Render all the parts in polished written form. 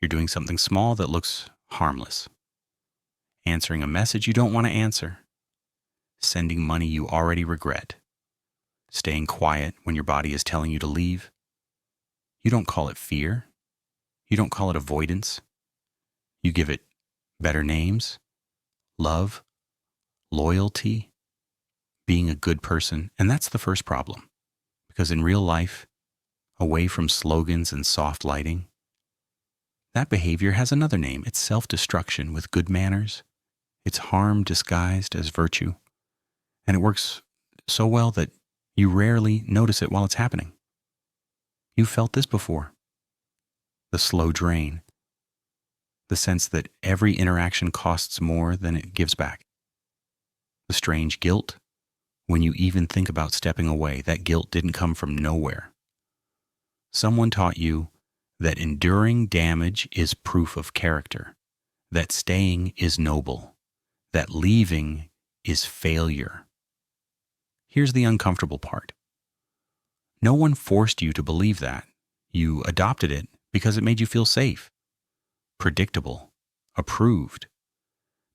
You're doing something small that looks harmless. Answering a message you don't want to answer. Sending money you already regret. Staying quiet when your body is telling you to leave. You don't call it fear. You don't call it avoidance. You give it better names. Love. Loyalty. Being a good person. And that's the first problem. Because in real life, away from slogans and soft lighting, that behavior has another name. It's self-destruction with good manners. It's harm disguised as virtue. And it works so well that you rarely notice it while it's happening. You've felt this before. The slow drain. The sense that every interaction costs more than it gives back. The strange guilt when you even think about stepping away. That guilt didn't come from nowhere. Someone taught you that enduring damage is proof of character, that staying is noble, that leaving is failure. Here's the uncomfortable part. No one forced you to believe that. You adopted it because it made you feel safe, predictable, approved.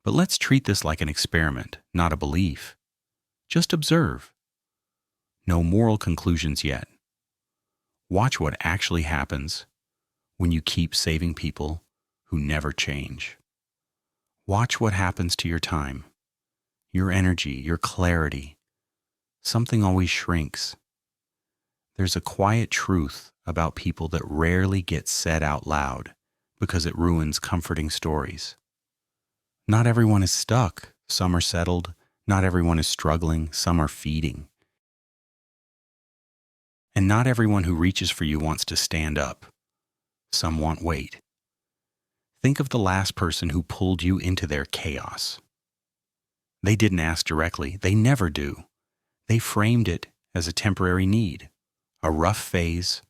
But let's treat this like an experiment, not a belief. Just observe. No moral conclusions yet. Watch what actually happens when you keep saving people who never change. Watch what happens to your time, your energy, your clarity. Something always shrinks. There's a quiet truth about people that rarely gets said out loud because it ruins comforting stories. Not everyone is stuck. Some are settled. Not everyone is struggling. Some are feeding. And not everyone who reaches for you wants to stand up. Some want weight. Think of the last person who pulled you into their chaos. They didn't ask directly. They never do. They framed it as a temporary need, a rough phase,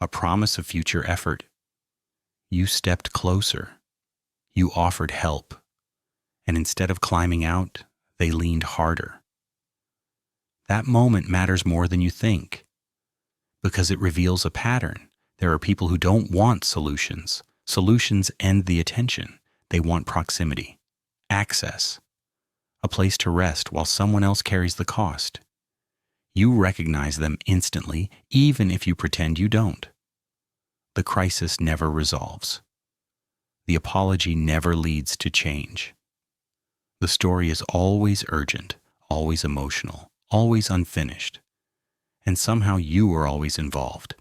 a promise of future effort. You stepped closer. You offered help. And instead of climbing out, they leaned harder. That moment matters more than you think, because it reveals a pattern. There are people who don't want solutions. Solutions end the attention. They want proximity, access, a place to rest while someone else carries the cost. You recognize them instantly, even if you pretend you don't. The crisis never resolves. The apology never leads to change. The story is always urgent, always emotional, always unfinished. And somehow you are always involved.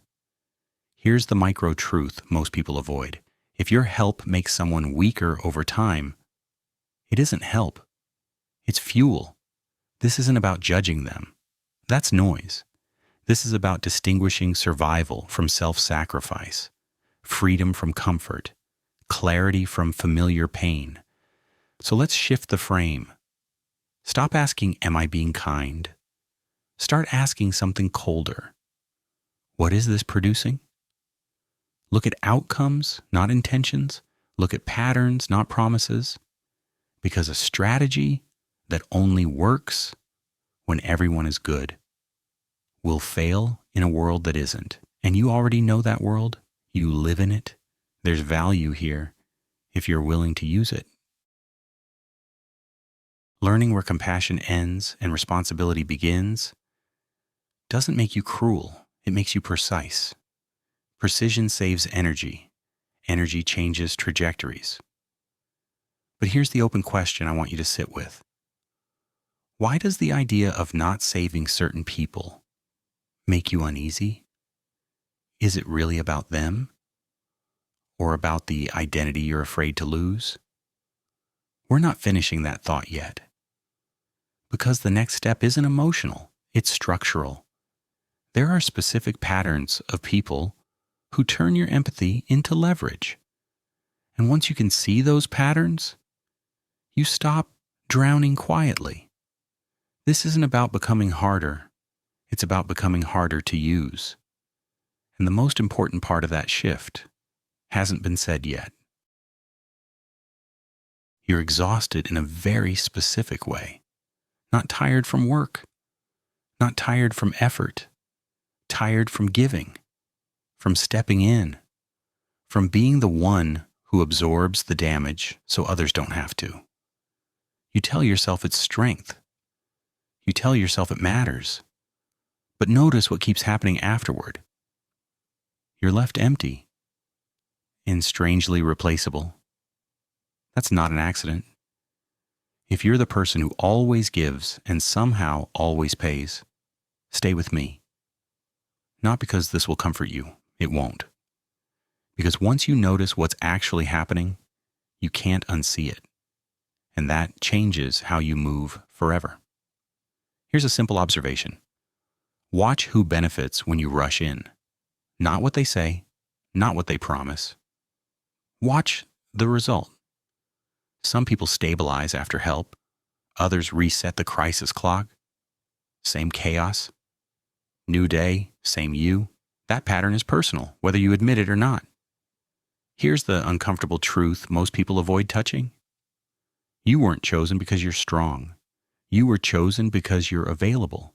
Here's the micro truth most people avoid. If your help makes someone weaker over time, it isn't help. It's fuel. This isn't about judging them. That's noise. This is about distinguishing survival from self-sacrifice, freedom from comfort, clarity from familiar pain. So let's shift the frame. Stop asking, am I being kind? Start asking something colder. What is this producing? Look at outcomes, not intentions. Look at patterns, not promises. Because a strategy that only works when everyone is good will fail in a world that isn't. And you already know that world. You live in it. There's value here if you're willing to use it. Learning where compassion ends and responsibility begins doesn't make you cruel. It makes you precise. Precision saves energy. Energy changes trajectories. But here's the open question I want you to sit with. Why does the idea of not saving certain people make you uneasy? Is it really about them? Or about the identity you're afraid to lose? We're not finishing that thought yet. Because the next step isn't emotional, it's structural. There are specific patterns of people who turn your empathy into leverage. And once you can see those patterns, you stop drowning quietly. This isn't about becoming harder. It's about becoming harder to use. And the most important part of that shift hasn't been said yet. You're exhausted in a very specific way. Not tired from work. Not tired from effort. Tired from giving. From stepping in. From being the one who absorbs the damage so others don't have to. You tell yourself it's strength. You tell yourself it matters. But notice what keeps happening afterward. You're left empty and strangely replaceable. That's not an accident. If you're the person who always gives and somehow always pays, stay with me. Not because this will comfort you. It won't. Because once you notice what's actually happening, you can't unsee it. And that changes how you move forever. Here's a simple observation. Watch who benefits when you rush in. Not what they say, not what they promise. Watch the result. Some people stabilize after help. Others reset the crisis clock. Same chaos. New day, same you. That pattern is personal, whether you admit it or not. Here's the uncomfortable truth most people avoid touching. You weren't chosen because you're strong. You were chosen because you're available,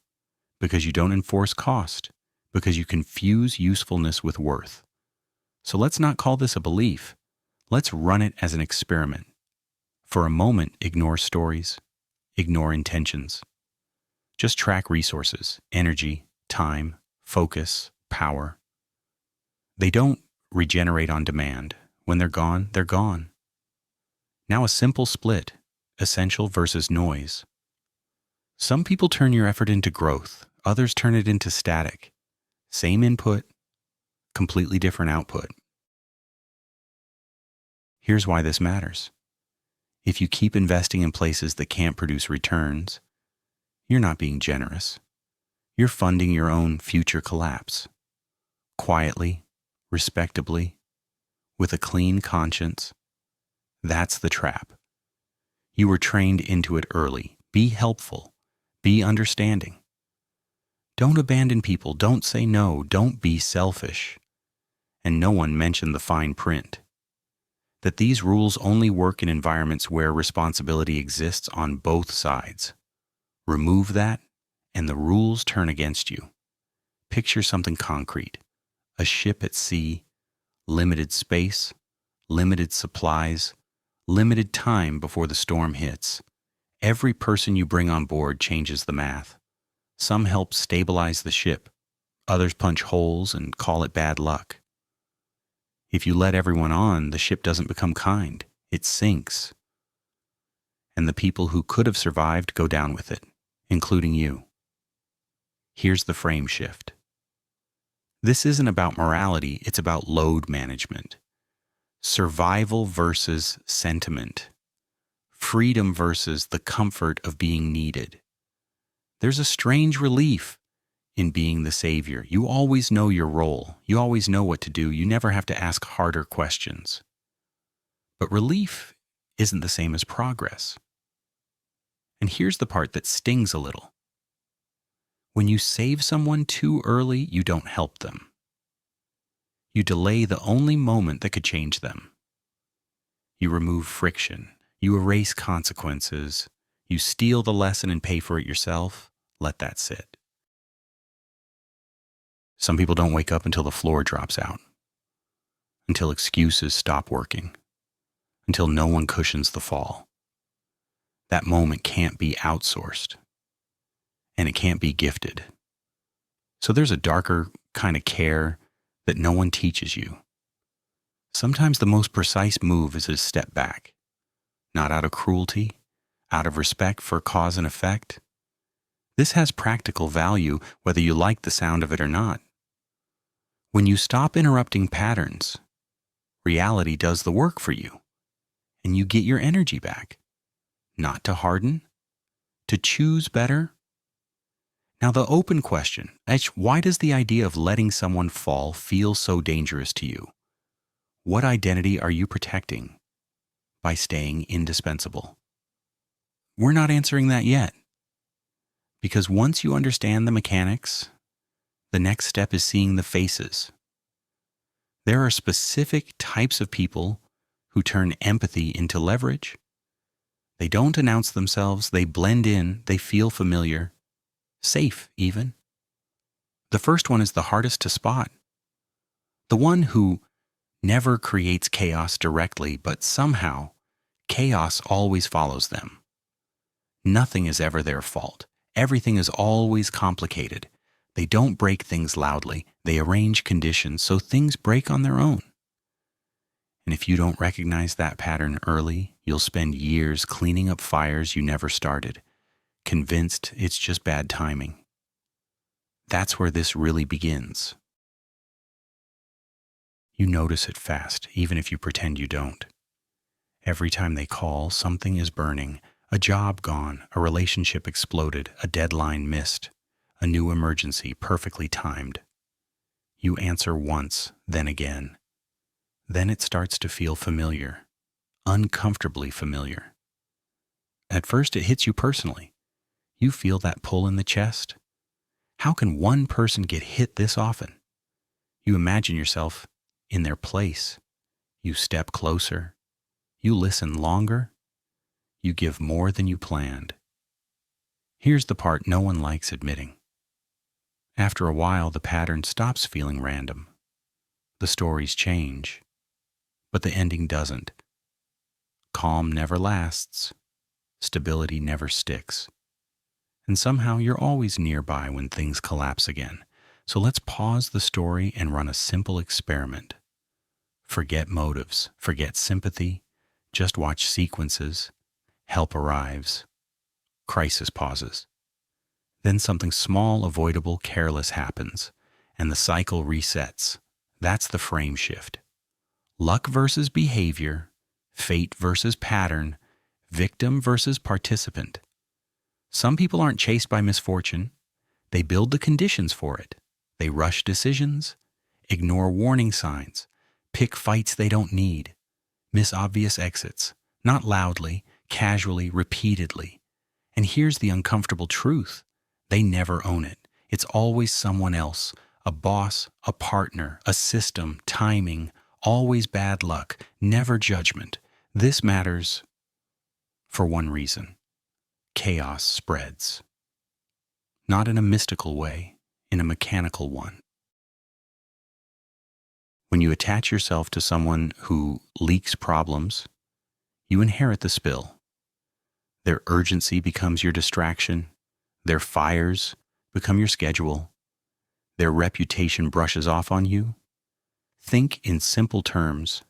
because you don't enforce cost, because you confuse usefulness with worth. So let's not call this a belief. Let's run it as an experiment. For a moment, ignore stories, ignore intentions. Just track resources, energy, time, focus, power. They don't regenerate on demand. When they're gone, they're gone. Now a simple split, essential versus noise. Some people turn your effort into growth, others turn it into static. Same input, completely different output. Here's why this matters. If you keep investing in places that can't produce returns, you're not being generous. You're funding your own future collapse. Quietly, respectably, with a clean conscience. That's the trap. You were trained into it early. Be helpful. Be understanding. Don't abandon people. Don't say no. Don't be selfish. And no one mentioned the fine print. That these rules only work in environments where responsibility exists on both sides. Remove that, and the rules turn against you. Picture something concrete. A ship at sea, limited space, limited supplies, limited time before the storm hits. Every person you bring on board changes the math. Some help stabilize the ship. Others punch holes and call it bad luck. If you let everyone on, the ship doesn't become kind. It sinks. And the people who could have survived go down with it, including you. Here's the frame shift. This isn't about morality, it's about load management. Survival versus sentiment. Freedom versus the comfort of being needed. There's a strange relief in being the savior. You always know your role. You always know what to do. You never have to ask harder questions. But relief isn't the same as progress. And here's the part that stings a little. When you save someone too early, you don't help them. You delay the only moment that could change them. You remove friction. You erase consequences. You steal the lesson and pay for it yourself. Let that sit. Some people don't wake up until the floor drops out, until excuses stop working, until no one cushions the fall. That moment can't be outsourced, and it can't be gifted. So there's a darker kind of care that no one teaches you. Sometimes the most precise move is to step back, not out of cruelty, out of respect for cause and effect. This has practical value whether you like the sound of it or not. When you stop interrupting patterns, reality does the work for you, and you get your energy back. Not to harden, to choose better. Now the open question, why does the idea of letting someone fall feel so dangerous to you? What identity are you protecting by staying indispensable? We're not answering that yet. Because once you understand the mechanics, the next step is seeing the faces. There are specific types of people who turn empathy into leverage. They don't announce themselves, they blend in, they feel familiar, safe even. The first one is the hardest to spot. The one who never creates chaos directly, but somehow chaos always follows them. Nothing is ever their fault. Everything is always complicated. They don't break things loudly. They arrange conditions so things break on their own. And if you don't recognize that pattern early, you'll spend years cleaning up fires you never started, convinced it's just bad timing. That's where this really begins. You notice it fast, even if you pretend you don't. Every time they call, something is burning. A job gone, a relationship exploded, a deadline missed, a new emergency perfectly timed. You answer once, then again. Then it starts to feel familiar, uncomfortably familiar. At first it hits you personally. You feel that pull in the chest. How can one person get hit this often? You imagine yourself in their place. You step closer. You listen longer. You give more than you planned. Here's the part no one likes admitting. After a while, the pattern stops feeling random. The stories change, but the ending doesn't. Calm never lasts. Stability never sticks. And somehow you're always nearby when things collapse again. So let's pause the story and run a simple experiment. Forget motives, forget sympathy, just watch sequences. Help arrives. Crisis pauses. Then something small, avoidable, careless happens, and the cycle resets. That's the frame shift. Luck versus behavior, fate versus pattern, victim versus participant. Some people aren't chased by misfortune. They build the conditions for it. They rush decisions, ignore warning signs, pick fights they don't need, miss obvious exits, not loudly, casually, repeatedly. And here's the uncomfortable truth. They never own it. It's always someone else, a boss, a partner, a system, timing, always bad luck, never judgment. This matters for one reason. Chaos spreads. Not in a mystical way, in a mechanical one. When you attach yourself to someone who leaks problems, you inherit the spill. Their urgency becomes your distraction. Their fires become your schedule. Their reputation brushes off on you. Think in simple terms,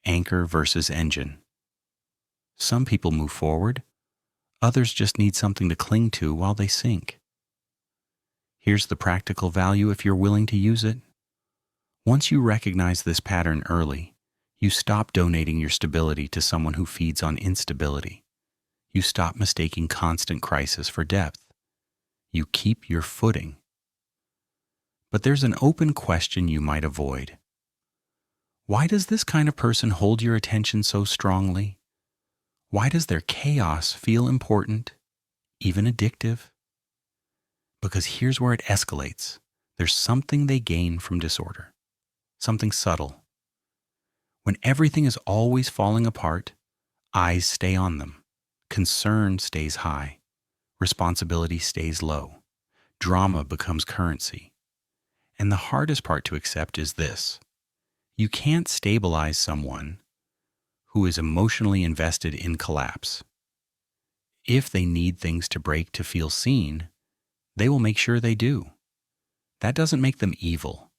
anchor versus engine. Some people move forward. Others just need something to cling to while they sink. Here's the practical value if you're willing to use it. Once you recognize this pattern early, you stop donating your stability to someone who feeds on instability. You stop mistaking constant crisis for depth. You keep your footing. But there's an open question you might avoid. Why does this kind of person hold your attention so strongly? Why does their chaos feel important, even addictive? Because here's where it escalates. There's something they gain from disorder, something subtle. When everything is always falling apart, eyes stay on them. Concern stays high. Responsibility stays low. Drama becomes currency. And the hardest part to accept is this. You can't stabilize someone who is emotionally invested in collapse. If they need things to break to feel seen, they will make sure they do. That doesn't make them evil.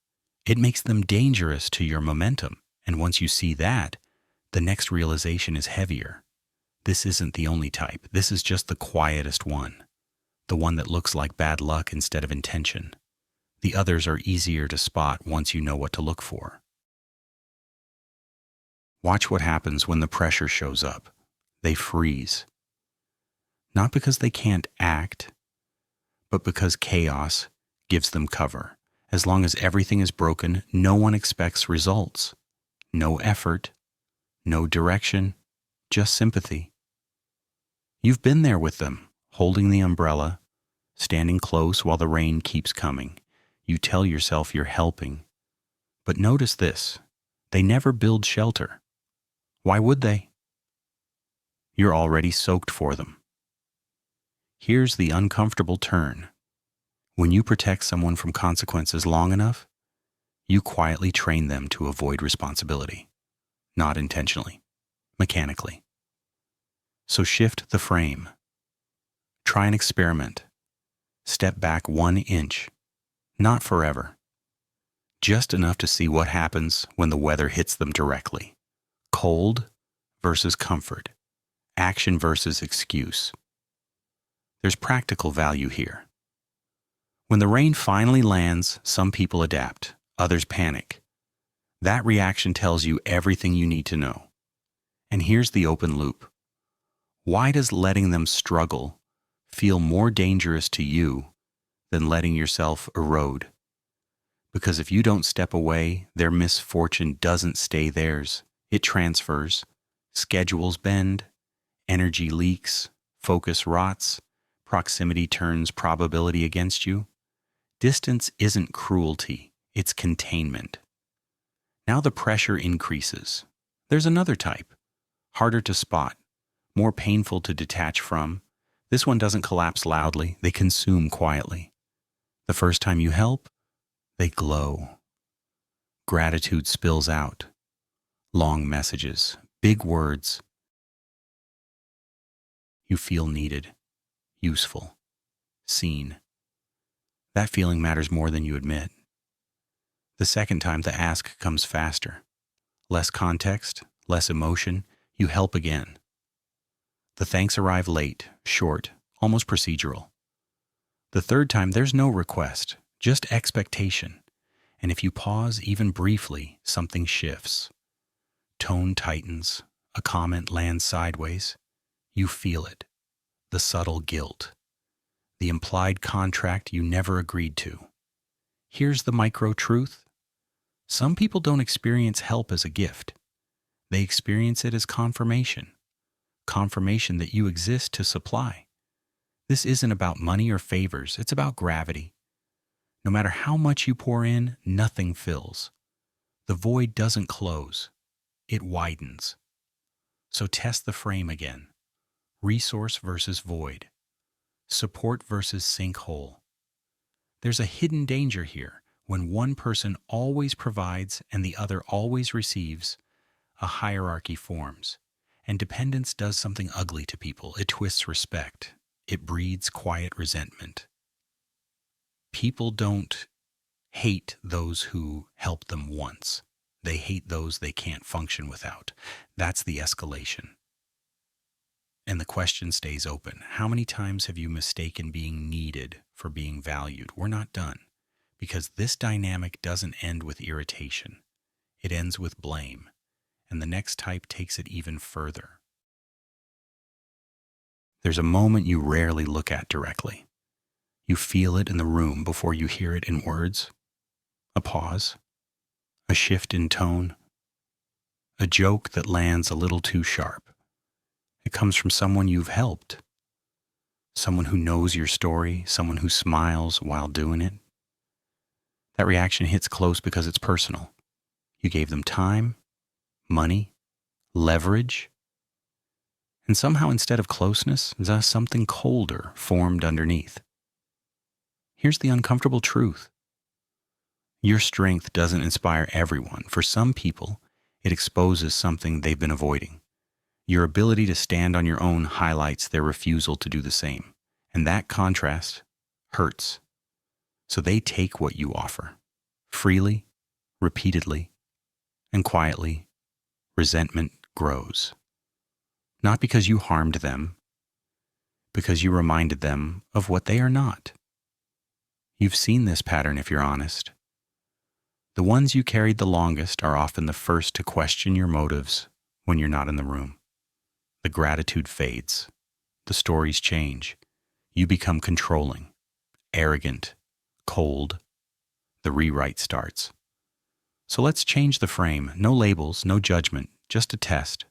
It makes them dangerous to your momentum. And once you see that, the next realization is heavier. This isn't the only type. This is just the quietest one. The one that looks like bad luck instead of intention. The others are easier to spot once you know what to look for. Watch what happens when the pressure shows up. They freeze. Not because they can't act, but because chaos gives them cover. As long as everything is broken, no one expects results. No effort, no direction, just sympathy. You've been there with them, holding the umbrella, standing close while the rain keeps coming. You tell yourself you're helping. But notice this, they never build shelter. Why would they? You're already soaked for them. Here's the uncomfortable turn. When you protect someone from consequences long enough, You quietly train them to avoid responsibility, not intentionally, mechanically. So shift the frame. Try an experiment. Step back 1 inch, not forever. Just enough to see what happens when the weather hits them directly. Cold versus comfort. Action versus excuse. There's practical value here. When the rain finally lands, some people adapt, others panic. That reaction tells you everything you need to know. And here's the open loop. Why does letting them struggle feel more dangerous to you than letting yourself erode? Because if you don't step away, their misfortune doesn't stay theirs. It transfers. Schedules bend. Energy leaks. Focus rots. Proximity turns probability against you. Distance isn't cruelty. It's containment. Now the pressure increases. There's another type. Harder to spot. More painful to detach from. This one doesn't collapse loudly. They consume quietly. The first time you help, they glow. Gratitude spills out. Long messages, big words. You feel needed, useful, seen. That feeling matters more than you admit. The second time, the ask comes faster. Less context, less emotion. You help again. The thanks arrive late, short, almost procedural. The third time, there's no request, just expectation. And if you pause even briefly, something shifts. Tone tightens, a comment lands sideways. You feel it. The subtle guilt. The implied contract you never agreed to. Here's the micro truth. Some people don't experience help as a gift. They experience it as confirmation. Confirmation that you exist to supply. This isn't about money or favors. It's about gravity. No matter how much you pour in, nothing fills. The void doesn't close. It widens. So test the frame again. Resource versus void. Support versus sinkhole. There's a hidden danger here. When one person always provides and the other always receives, a hierarchy forms. And dependence does something ugly to people. It twists respect. It breeds quiet resentment. People don't hate those who help them once. They hate those they can't function without. That's the escalation. And the question stays open. How many times have you mistaken being needed for being valued? We're not done. Because this dynamic doesn't end with irritation. It ends with blame. And the next type takes it even further. There's a moment you rarely look at directly. You feel it in the room before you hear it in words. A pause. A shift in tone. A joke that lands a little too sharp. It comes from someone you've helped. Someone who knows your story. Someone who smiles while doing it. That reaction hits close because it's personal. You gave them time, money, leverage. And somehow instead of closeness, there's something colder formed underneath. Here's the uncomfortable truth. Your strength doesn't inspire everyone. For some people, it exposes something they've been avoiding. Your ability to stand on your own highlights their refusal to do the same. And that contrast hurts. So they take what you offer. Freely, repeatedly, and quietly, resentment grows. Not because you harmed them, because you reminded them of what they are not. You've seen this pattern if you're honest. The ones you carried the longest are often the first to question your motives when you're not in the room. The gratitude fades. The stories change. You become controlling, arrogant, cold. The rewrite starts. So let's change the frame. No labels, no judgment, just a test.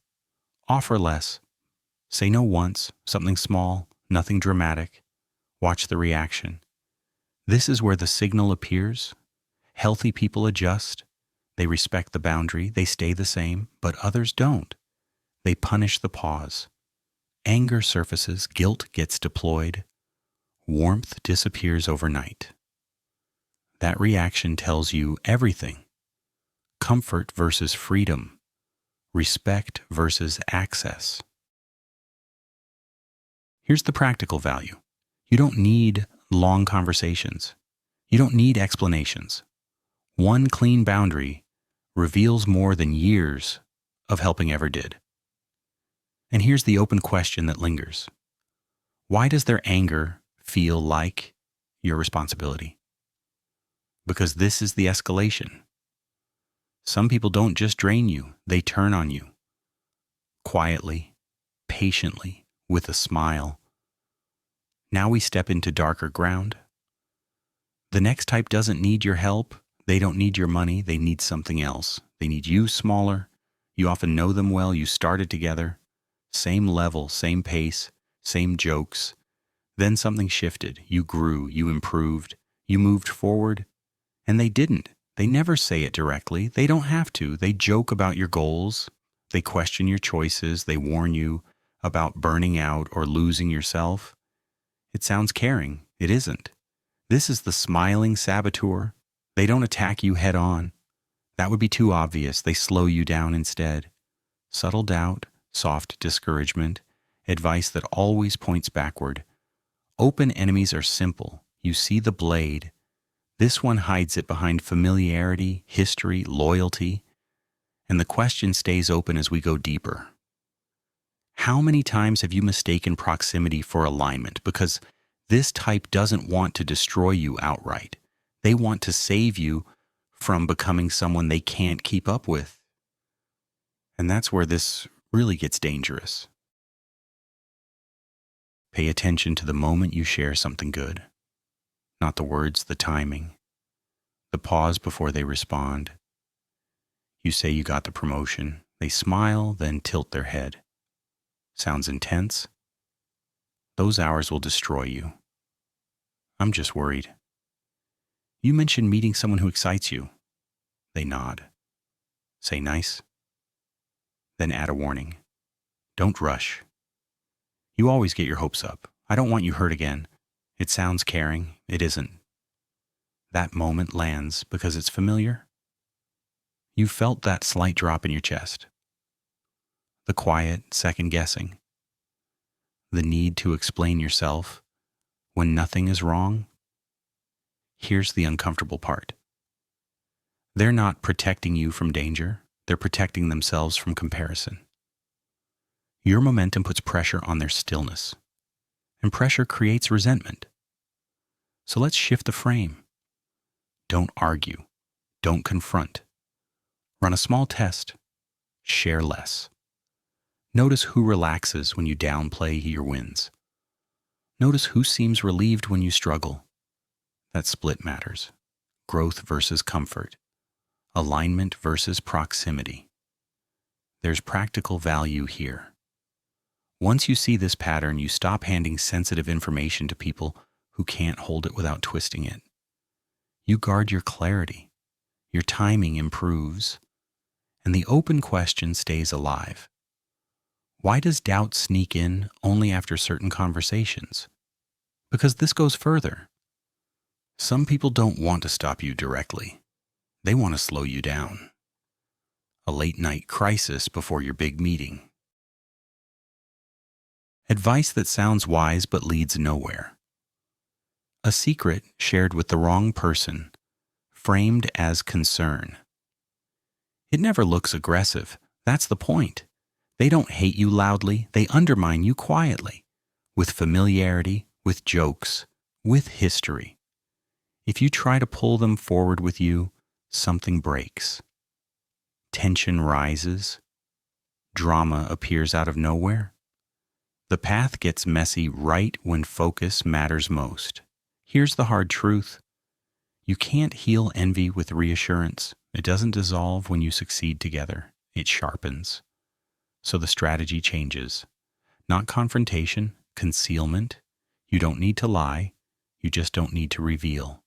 Offer less. Say no once, something small, nothing dramatic. Watch the reaction. This is where the signal appears. Healthy people adjust. They respect the boundary. They stay the same, but others don't. They punish the pause. Anger surfaces. Guilt gets deployed. Warmth disappears overnight. That reaction tells you everything. comfort versus freedom, respect versus access. Here's the practical value. You don't need long conversations. You don't need explanations. One clean boundary reveals more than years of helping ever did. And here's the open question that lingers. Why does their anger feel like your responsibility? Because this is the escalation. Some people don't just drain you, they turn on you. Quietly, patiently, with a smile. Now we step into darker ground. The next type doesn't need your help. They don't need your money. They need something else. They need you smaller. You often know them well. You started together. Same level, same pace, same jokes. Then something shifted. You grew. You improved. You moved forward. And they didn't. They never say it directly. They don't have to. They joke about your goals. They question your choices. They warn you about burning out or losing yourself. It sounds caring. It isn't. This is the smiling saboteur. They don't attack you head on. That would be too obvious. They slow you down instead. Subtle doubt, soft discouragement, advice that always points backward. Open enemies are simple. You see the blade. This one hides it behind familiarity, history, loyalty. And the question stays open as we go deeper. How many times have you mistaken proximity for alignment? Because this type doesn't want to destroy you outright. They want to save you from becoming someone they can't keep up with. And that's where this really gets dangerous. Pay attention to the moment you share something good. Not the words, the timing, the pause before they respond. You say you got the promotion. They smile, then tilt their head. Sounds intense? Those hours will destroy you. I'm just worried. You mentioned meeting someone who excites you. They nod. Say nice. Then add a warning. Don't rush. You always get your hopes up. I don't want you hurt again. It sounds caring. It isn't. That moment lands because it's familiar. You felt that slight drop in your chest. The quiet second guessing. The need to explain yourself when nothing is wrong. Here's the uncomfortable part. They're not protecting you from danger. They're protecting themselves from comparison. Your momentum puts pressure on their stillness, and pressure creates resentment. So let's shift the frame. Don't argue. Don't confront. Run a small test. Share less. Notice who relaxes when you downplay your wins. Notice who seems relieved when you struggle. That split matters. Growth versus comfort. Alignment versus proximity. There's practical value here. Once you see this pattern, you stop handing sensitive information to people who can't hold it without twisting it. You guard your clarity. Your timing improves. And the open question stays alive. Why does doubt sneak in only after certain conversations? Because this goes further. Some people don't want to stop you directly. They want to slow you down. A late-night crisis before your big meeting. Advice that sounds wise but leads nowhere. A secret shared with the wrong person, framed as concern. It never looks aggressive. That's the point. They don't hate you loudly. They undermine you quietly, with familiarity, with jokes, with history. If you try to pull them forward with you, something breaks. Tension rises. Drama appears out of nowhere. The path gets messy right when focus matters most. Here's the hard truth. You can't heal envy with reassurance. It doesn't dissolve when you succeed together. It sharpens. So the strategy changes. Not confrontation, concealment. You don't need to lie. You just don't need to reveal.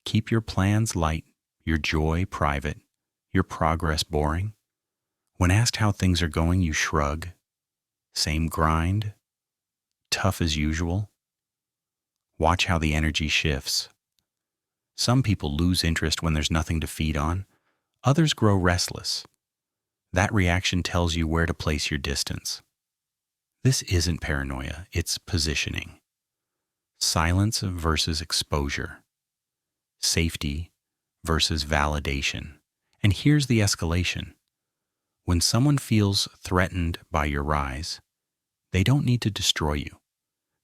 Keep your plans light, your joy private, your progress boring. When asked how things are going, you shrug. Same grind. Tough as usual. Watch how the energy shifts. Some people lose interest when there's nothing to feed on. Others grow restless. That reaction tells you where to place your distance. This isn't paranoia, it's positioning. Silence versus exposure. Safety versus validation. And here's the escalation. When someone feels threatened by your rise, they don't need to destroy you.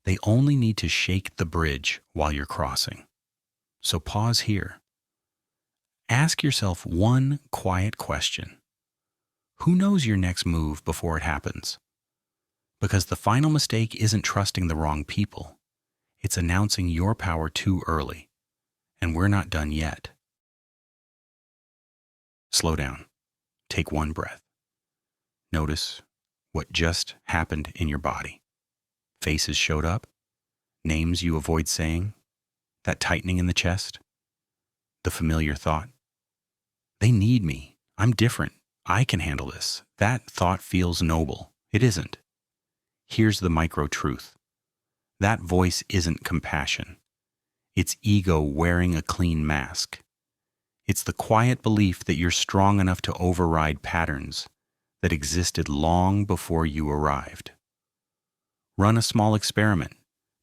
They only need to shake the bridge while you're crossing. So pause here. Ask yourself one quiet question. Who knows your next move before it happens? Because the final mistake isn't trusting the wrong people. It's announcing your power too early. And we're not done yet. Slow down. Take one breath. Notice what just happened in your body. Faces showed up. Names you avoid saying. That tightening in the chest. The familiar thought. They need me. I'm different. I can handle this. That thought feels noble. It isn't. Here's the micro truth. That voice isn't compassion. It's ego wearing a clean mask. It's the quiet belief that you're strong enough to override patterns that existed long before you arrived. Run a small experiment.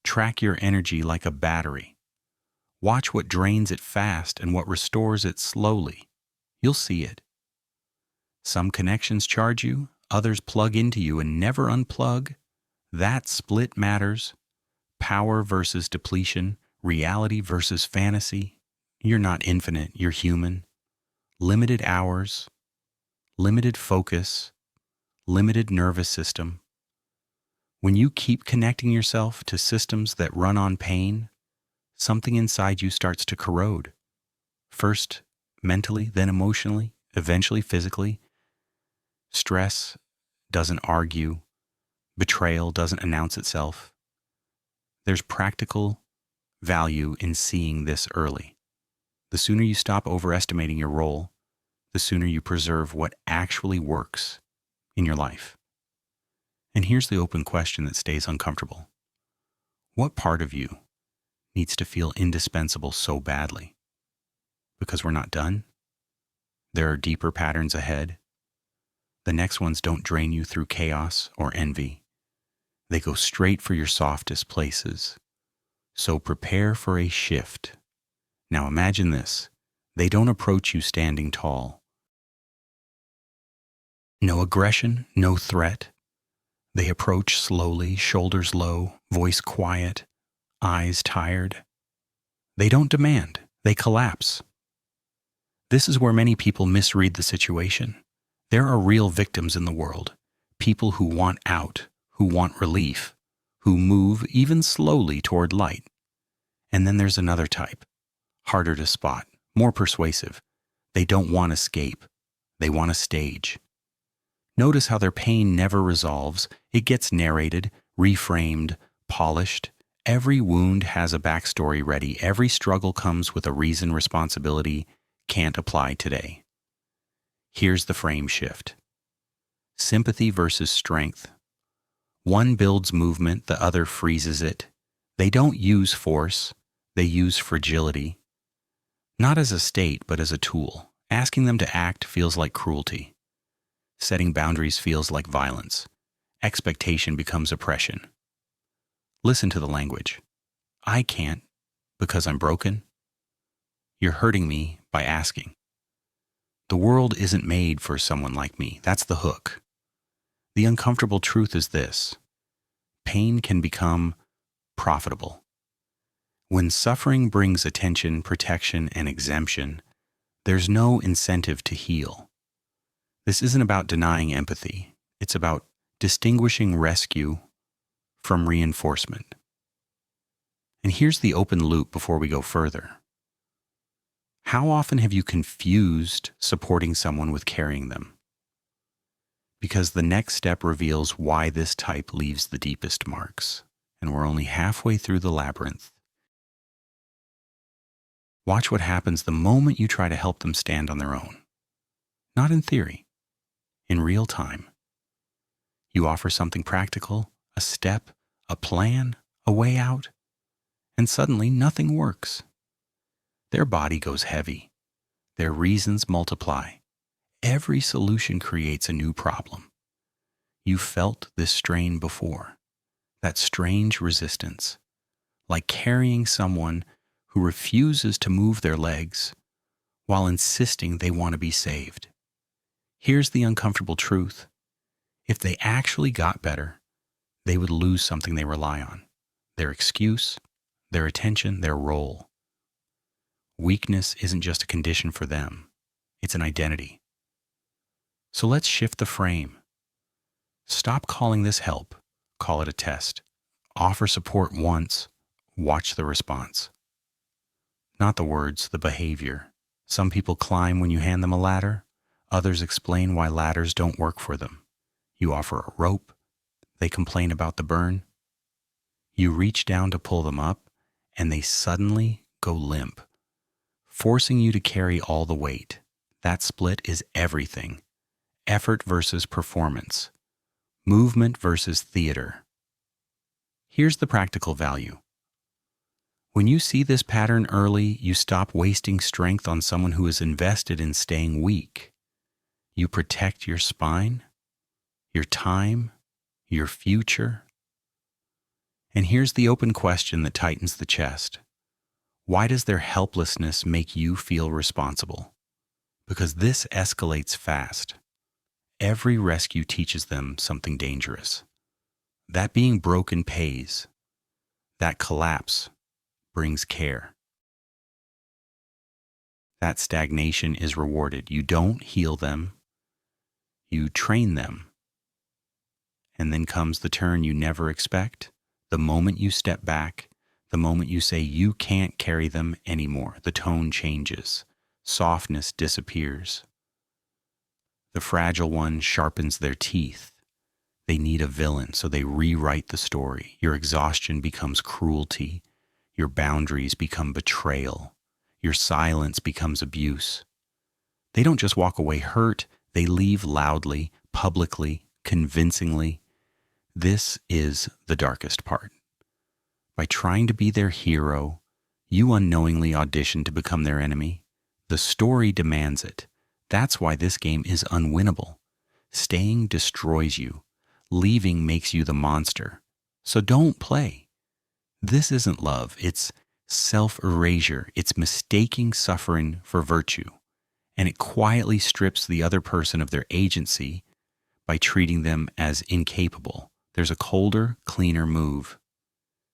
Track your energy like a battery. Watch what drains it fast and what restores it slowly. You'll see it. Some connections charge you, others plug into you and never unplug. That split matters. Power versus depletion, reality versus fantasy. You're not infinite, you're human. Limited hours, limited focus, limited nervous system. When you keep connecting yourself to systems that run on pain, something inside you starts to corrode. First mentally, then emotionally, eventually physically. Stress doesn't argue. Betrayal doesn't announce itself. There's practical value in seeing this early. The sooner you stop overestimating your role, the sooner you preserve what actually works in your life. And here's the open question that stays uncomfortable. What part of you needs to feel indispensable so badly? Because we're not done? There are deeper patterns ahead. The next ones don't drain you through chaos or envy. They go straight for your softest places. So prepare for a shift. Now imagine this. They don't approach you standing tall. No aggression, no threat. They approach slowly, shoulders low, voice quiet, eyes tired. They don't demand, they collapse. This is where many people misread the situation. There are real victims in the world, people who want out, who want relief, who move even slowly toward light. And then there's another type, harder to spot, more persuasive. They don't want escape, they want a stage. Notice how their pain never resolves. It gets narrated, reframed, polished. Every wound has a backstory ready. Every struggle comes with a reason responsibility can't apply today. Here's the frame shift. Sympathy versus strength. One builds movement, the other freezes it. They don't use force, they use fragility. Not as a state, but as a tool. Asking them to act feels like cruelty. Setting boundaries feels like violence. Expectation becomes oppression. Listen to the language. I can't because I'm broken. You're hurting me by asking. The world isn't made for someone like me. That's the hook. The uncomfortable truth is this. Pain can become profitable. When suffering brings attention, protection, and exemption, there's no incentive to heal. This isn't about denying empathy. It's about distinguishing rescue from reinforcement. And here's the open loop before we go further. How often have you confused supporting someone with carrying them? Because the next step reveals why this type leaves the deepest marks, and we're only halfway through the labyrinth. Watch what happens the moment you try to help them stand on their own. Not in theory. In real time. You offer something practical, a step, a plan, a way out, and suddenly nothing works. Their body goes heavy. Their reasons multiply. Every solution creates a new problem. You felt this strain before, that strange resistance, like carrying someone who refuses to move their legs while insisting they want to be saved. Here's the uncomfortable truth. If they actually got better, they would lose something they rely on: their excuse, their attention, their role. Weakness isn't just a condition for them, it's an identity. So let's shift the frame. Stop calling this help, call it a test. Offer support once, watch the response. Not the words, the behavior. Some people climb when you hand them a ladder, others explain why ladders don't work for them. You offer a rope, they complain about the burn. You reach down to pull them up, and they suddenly go limp, forcing you to carry all the weight. That split is everything. Effort versus performance. Movement versus theater. Here's the practical value. When you see this pattern early, you stop wasting strength on someone who is invested in staying weak. You protect your spine, your time, your future. And here's the open question that tightens the chest. Why does their helplessness make you feel responsible? Because this escalates fast. Every rescue teaches them something dangerous. That being broken pays. That collapse brings care. That stagnation is rewarded. You don't heal them, you train them. And then comes the turn you never expect. The moment you step back, the moment you say you can't carry them anymore, the tone changes. Softness disappears. The fragile one sharpens their teeth. They need a villain, so they rewrite the story. Your exhaustion becomes cruelty. Your boundaries become betrayal. Your silence becomes abuse. They don't just walk away hurt, they leave loudly, publicly, convincingly. This is the darkest part. By trying to be their hero, you unknowingly audition to become their enemy. The story demands it. That's why this game is unwinnable. Staying destroys you. Leaving makes you the monster. So don't play. This isn't love. It's self-erasure. It's mistaking suffering for virtue. And it quietly strips the other person of their agency by treating them as incapable. There's a colder, cleaner move.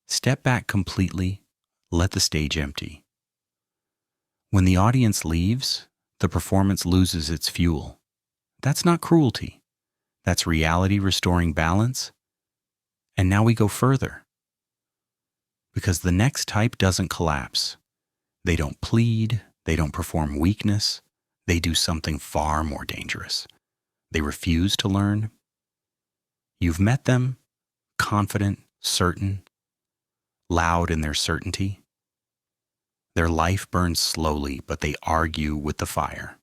Step back completely. Let the stage empty. When the audience leaves, the performance loses its fuel. That's not cruelty. That's reality restoring balance. And now we go further. Because the next type doesn't collapse. They don't plead. They don't perform weakness. They do something far more dangerous. They refuse to learn. You've met them, confident, certain, loud in their certainty. Their life burns slowly, but they argue with the fire.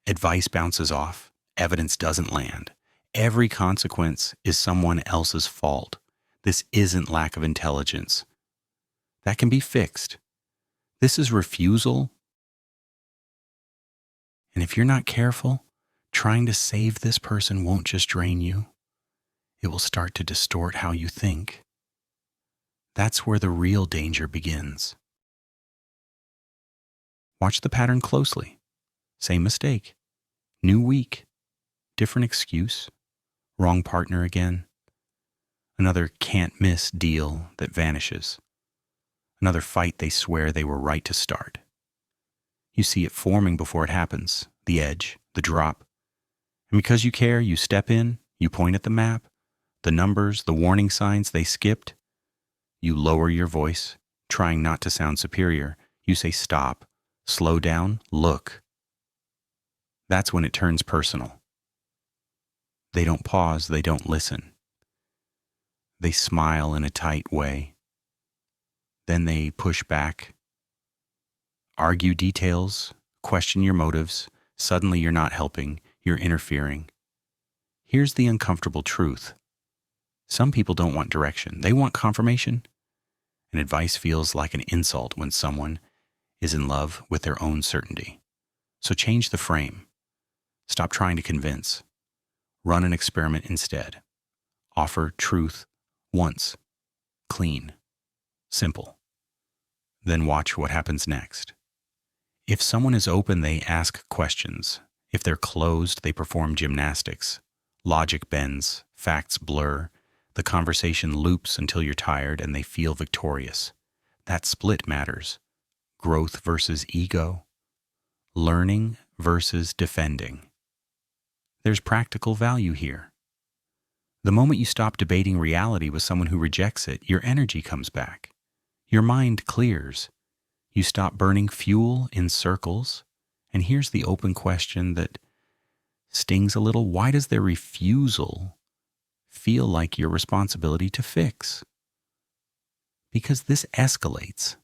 Advice bounces off. Evidence doesn't land. Every consequence is someone else's fault. This isn't lack of intelligence. That can be fixed. This is refusal. And if you're not careful, trying to save this person won't just drain you. It will start to distort how you think. That's where the real danger begins. Watch the pattern closely. Same mistake. New week. Different excuse. Wrong partner again. Another can't miss deal that vanishes. Another fight they swear they were right to start. You see it forming before it happens. The edge, the drop. And because you care, you step in, you point at the map, the numbers, the warning signs they skipped. You lower your voice, trying not to sound superior. You say stop, slow down, look. That's when it turns personal. They don't pause, they don't listen. They smile in a tight way. Then they push back, argue details, question your motives. Suddenly you're not helping, you're interfering. Here's the uncomfortable truth. Some people don't want direction, they want confirmation. And advice feels like an insult when someone is in love with their own certainty. So change the frame. Stop trying to convince. Run an experiment instead. Offer truth once. Clean. Simple. Then watch what happens next. If someone is open, they ask questions. If they're closed, they perform gymnastics. Logic bends, facts blur, the conversation loops until you're tired and they feel victorious. That split matters. Growth versus ego. Learning versus defending. There's practical value here. The moment you stop debating reality with someone who rejects it, your energy comes back. Your mind clears. You stop burning fuel in circles. And here's the open question that stings a little. Why does their refusal feel like your responsibility to fix? Because this escalates.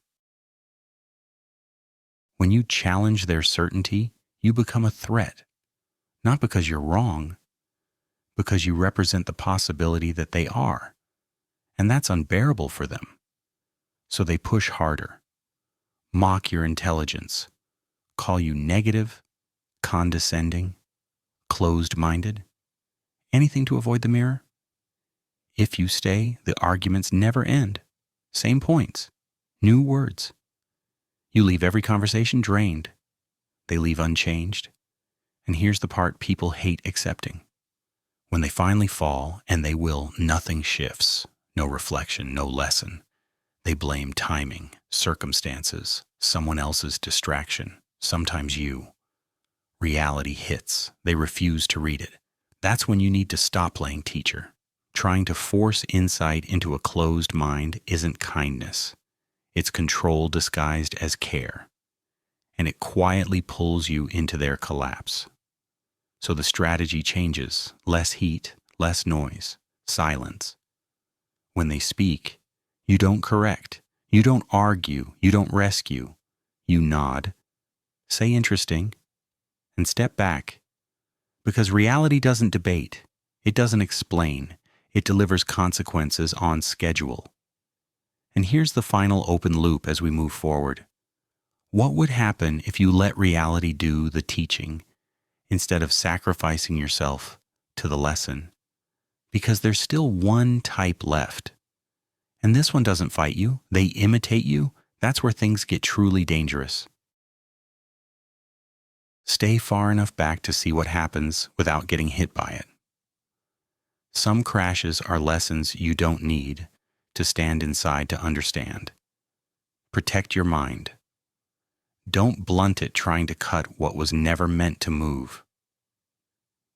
When you challenge their certainty, you become a threat. Not because you're wrong, because you represent the possibility that they are. And that's unbearable for them. So they push harder, mock your intelligence, call you negative, condescending, closed-minded. Anything to avoid the mirror? If you stay, the arguments never end. Same points, new words. You leave every conversation drained. They leave unchanged. And here's the part people hate accepting. When they finally fall, and they will, nothing shifts. No reflection, no lesson. They blame timing, circumstances, someone else's distraction, sometimes you. Reality hits. They refuse to read it. That's when you need to stop playing teacher. Trying to force insight into a closed mind isn't kindness. It's control disguised as care. And it quietly pulls you into their collapse. So the strategy changes. Less heat, less noise, silence. When they speak, you don't correct. You don't argue. You don't rescue. You nod. Say interesting. And step back. Because reality doesn't debate. It doesn't explain. It delivers consequences on schedule. And here's the final open loop as we move forward. What would happen if you let reality do the teaching instead of sacrificing yourself to the lesson? Because there's still one type left. And this one doesn't fight you. They imitate you. That's where things get truly dangerous. Stay far enough back to see what happens without getting hit by it. Some crashes are lessons you don't need to stand inside to understand. Protect your mind. Don't blunt it trying to cut what was never meant to move.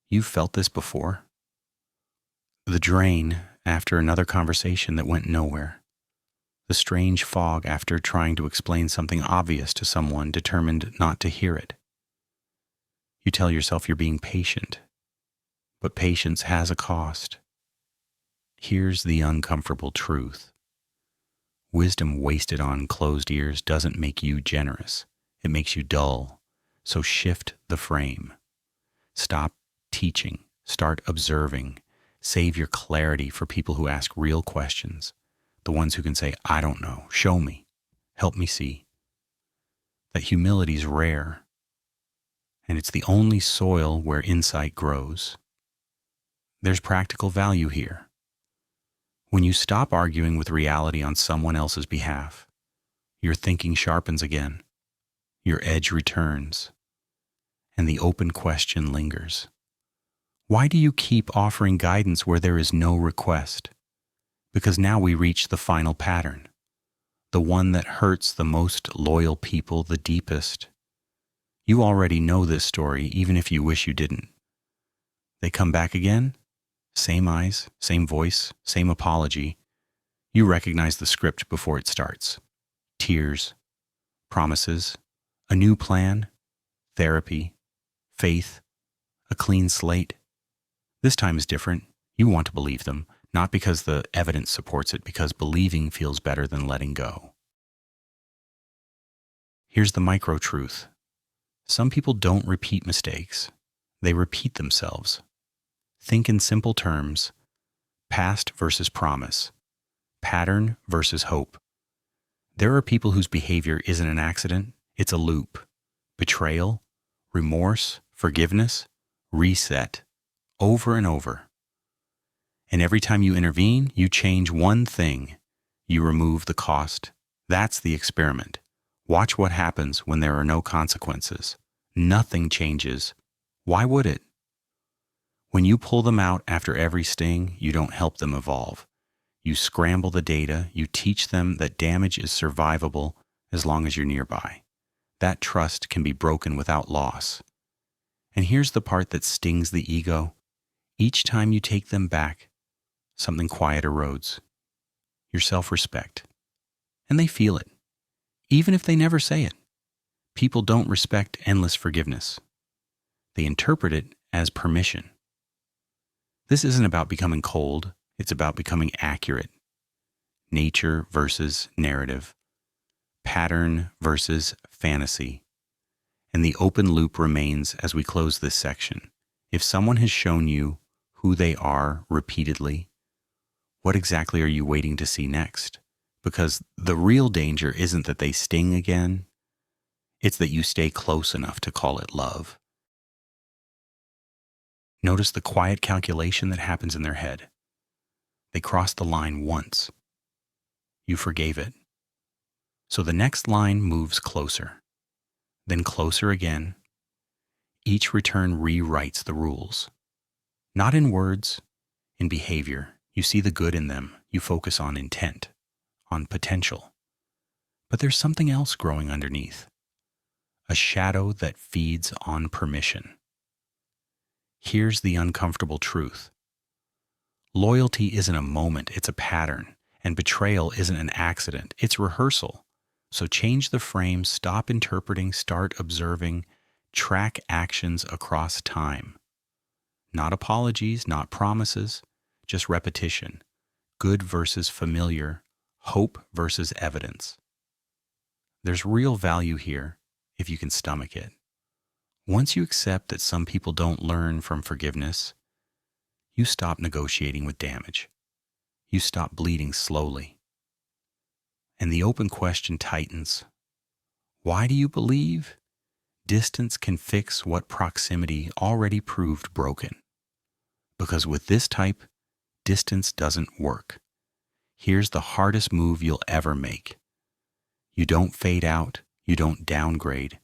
You've felt this before? The drain after another conversation that went nowhere. The strange fog after trying to explain something obvious to someone determined not to hear it. You tell yourself you're being patient, but patience has a cost. Here's the uncomfortable truth. Wisdom wasted on closed ears doesn't make you generous. It makes you dull. So shift the frame. Stop teaching. Start observing. Save your clarity for people who ask real questions. The ones who can say, I don't know, show me, help me see. That humility's rare. And it's the only soil where insight grows. There's practical value here. When you stop arguing with reality on someone else's behalf, your thinking sharpens again, your edge returns, and the open question lingers. Why do you keep offering guidance where there is no request? Because now we reach the final pattern, the one that hurts the most loyal people the deepest. You already know this story, even if you wish you didn't. They come back again? Same eyes, same voice, same apology. You recognize the script before it starts. Tears, promises, a new plan, therapy, faith, a clean slate. This time is different. You want to believe them, not because the evidence supports it, because believing feels better than letting go. Here's the micro truth. Some people don't repeat mistakes. They repeat themselves. Think in simple terms. Past versus promise. Pattern versus hope. There are people whose behavior isn't an accident, it's a loop. Betrayal, remorse, forgiveness. reset, over and over. And every time you intervene, you change one thing. You remove the cost. That's the experiment. Watch what happens when there are no consequences. Nothing changes. Why would it? When you pull them out after every sting, you don't help them evolve. You scramble the data. You teach them that damage is survivable as long as you're nearby. That trust can be broken without loss. And here's the part that stings the ego. Each time you take them back, something quiet erodes. Your self-respect. And they feel it, even if they never say it. People don't respect endless forgiveness. They interpret it as permission. This isn't about becoming cold. It's about becoming accurate. Nature versus narrative. Pattern versus fantasy. And the open loop remains as we close this section. If someone has shown you who they are repeatedly, what exactly are you waiting to see next? Because the real danger isn't that they sting again. It's that you stay close enough to call it love. Notice the quiet calculation that happens in their head. They crossed the line once. You forgave it. So the next line moves closer, then closer again. Each return rewrites the rules. Not in words, in behavior. You see the good in them. You focus on intent, on potential. But there's something else growing underneath. A shadow that feeds on permission. Here's the uncomfortable truth. Loyalty isn't a moment, it's a pattern. And betrayal isn't an accident, it's rehearsal. So change the frame, stop interpreting, start observing, track actions across time. Not apologies, not promises, just repetition. Good versus familiar, hope versus evidence. There's real value here if you can stomach it. Once you accept that some people don't learn from forgiveness, you stop negotiating with damage. You stop bleeding slowly. And the open question tightens. Why do you believe? Distance can fix what proximity already proved broken. Because with this type, distance doesn't work. Here's the hardest move you'll ever make. You don't fade out. You don't downgrade.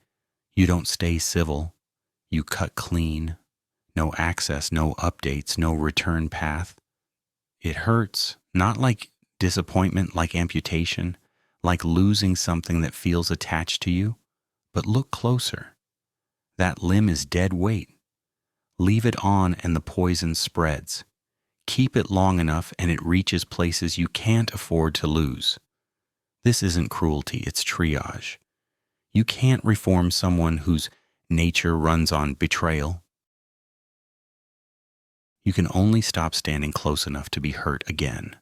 You don't stay civil. You cut clean. No access, no updates, no return path. It hurts, not like disappointment, like amputation, like losing something that feels attached to you. But look closer. That limb is dead weight. Leave it on and the poison spreads. Keep it long enough and it reaches places you can't afford to lose. This isn't cruelty, it's triage. You can't reform someone whose nature runs on betrayal. You can only stop standing close enough to be hurt again.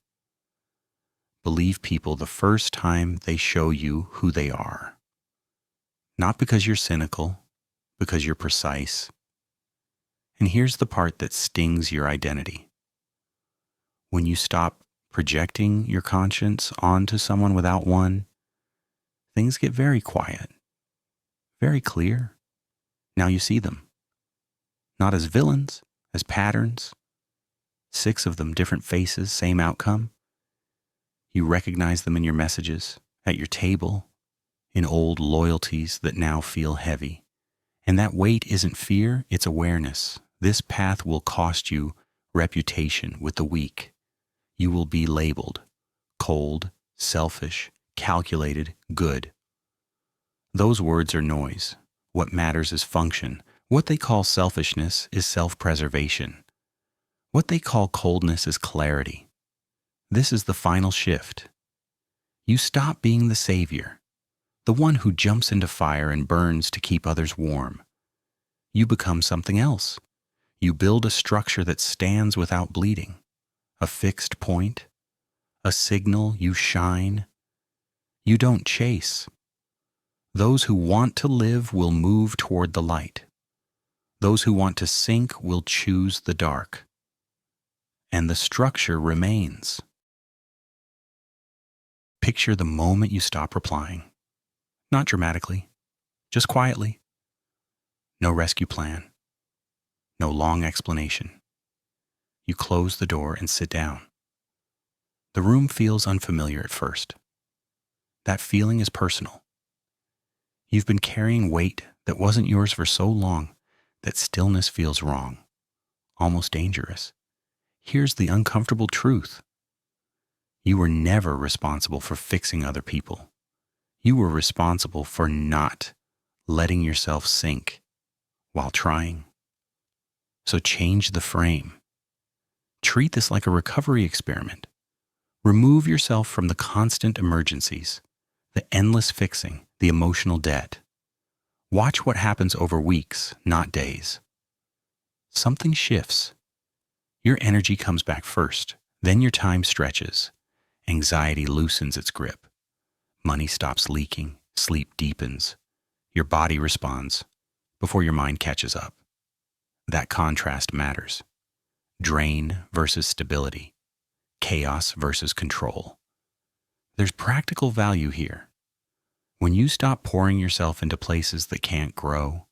Believe people the first time they show you who they are. Not because you're cynical, because you're precise. And here's the part that stings your identity. When you stop projecting your conscience onto someone without one, things get very quiet, very clear. Now you see them. Not as villains, as patterns. 6 of them, different faces, same outcome. You recognize them in your messages, at your table, in old loyalties that now feel heavy. And that weight isn't fear, it's awareness. This path will cost you reputation with the weak. You will be labeled cold, selfish, calculated, good. Those words are noise. What matters is function. What they call selfishness is self-preservation. What they call coldness is clarity. This is the final shift. You stop being the savior, the one who jumps into fire and burns to keep others warm. You become something else. You build a structure that stands without bleeding, a fixed point, a signal. You shine. You don't chase. Those who want to live will move toward the light. Those who want to sink will choose the dark. And the structure remains. Picture the moment you stop replying. Not dramatically, just quietly. No rescue plan. No long explanation. You close the door and sit down. The room feels unfamiliar at first. That feeling is personal. You've been carrying weight that wasn't yours for so long that stillness feels wrong, almost dangerous. Here's the uncomfortable truth. You were never responsible for fixing other people. You were responsible for not letting yourself sink while trying. So change the frame. Treat this like a recovery experiment. Remove yourself from the constant emergencies, the endless fixing, the emotional debt. Watch what happens over weeks, not days. Something shifts. Your energy comes back first, then your time stretches. Anxiety loosens its grip. Money stops leaking, sleep deepens. Your body responds before your mind catches up. That contrast matters. Drain versus stability. Chaos versus control. There's practical value here. When you stop pouring yourself into places that can't grow,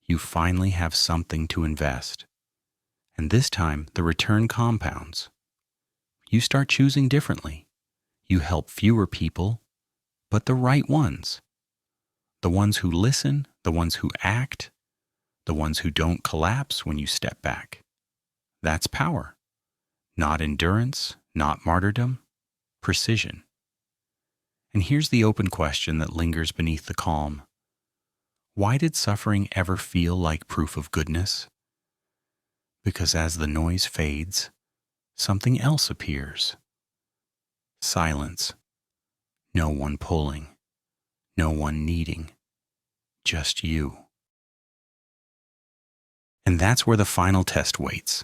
you finally have something to invest. And this time, the return compounds. You start choosing differently. You help fewer people, but the right ones. The ones who listen, the ones who act, the ones who don't collapse when you step back. That's power. Not endurance, not martyrdom, precision. And here's the open question that lingers beneath the calm. Why did suffering ever feel like proof of goodness? Because as the noise fades, something else appears. Silence. No one pulling. No one needing. Just you. And that's where the final test waits.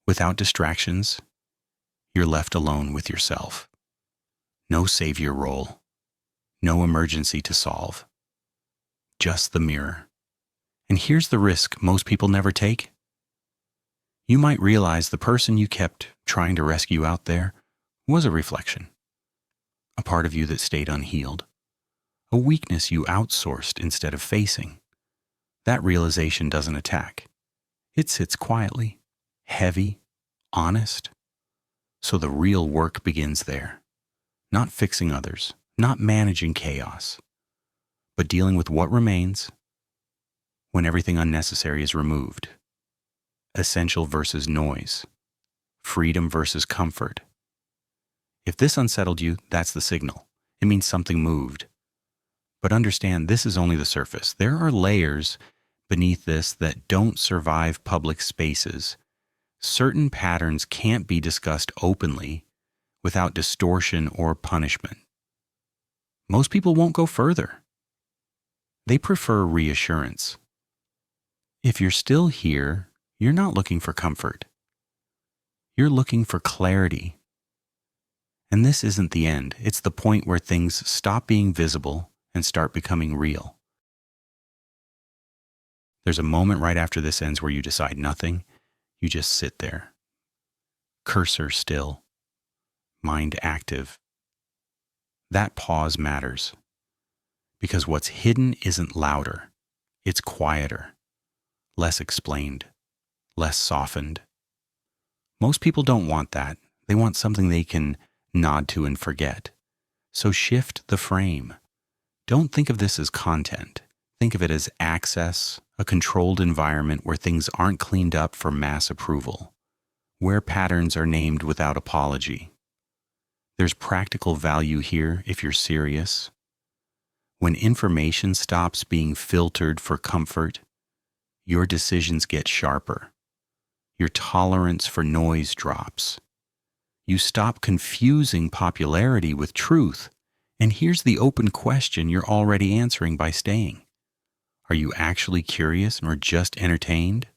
Without distractions, you're left alone with yourself. No savior role. No emergency to solve. Just the mirror. And here's the risk most people never take. You might realize the person you kept trying to rescue out there was a reflection. A part of you that stayed unhealed. A weakness you outsourced instead of facing. That realization doesn't attack. It sits quietly, heavy, honest. So the real work begins there. Not fixing others, not managing chaos, but dealing with what remains when everything unnecessary is removed. Essential versus noise. Freedom versus comfort. If this unsettled you, that's the signal. It means something moved. But understand, this is only the surface. There are layers beneath this that don't survive public spaces. Certain patterns can't be discussed openly without distortion or punishment. Most people won't go further. They prefer reassurance. If you're still here, you're not looking for comfort. You're looking for clarity. And this isn't the end. It's the point where things stop being visible and start becoming real. There's a moment right after this ends where you decide nothing. You just sit there. Cursor still. Mind active. That pause matters. Because what's hidden isn't louder. It's quieter. Less explained. Less softened. Most people don't want that. They want something they can nod to and forget. So shift the frame. Don't think of this as content. Think of it as access, a controlled environment where things aren't cleaned up for mass approval, where patterns are named without apology. There's practical value here if you're serious. When information stops being filtered for comfort, your decisions get sharper. Your tolerance for noise drops. You stop confusing popularity with truth. And here's the open question you're already answering by staying. Are you actually curious or just entertained?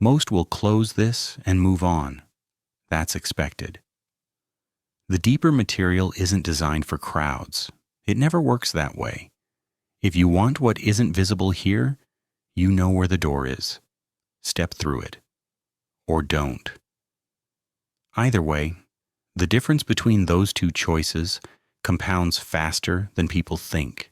Most will close this and move on. That's expected. The deeper material isn't designed for crowds. It never works that way. If you want what isn't visible here, you know where the door is. Step through it. Or don't. Either way, the difference between those two choices compounds faster than people think.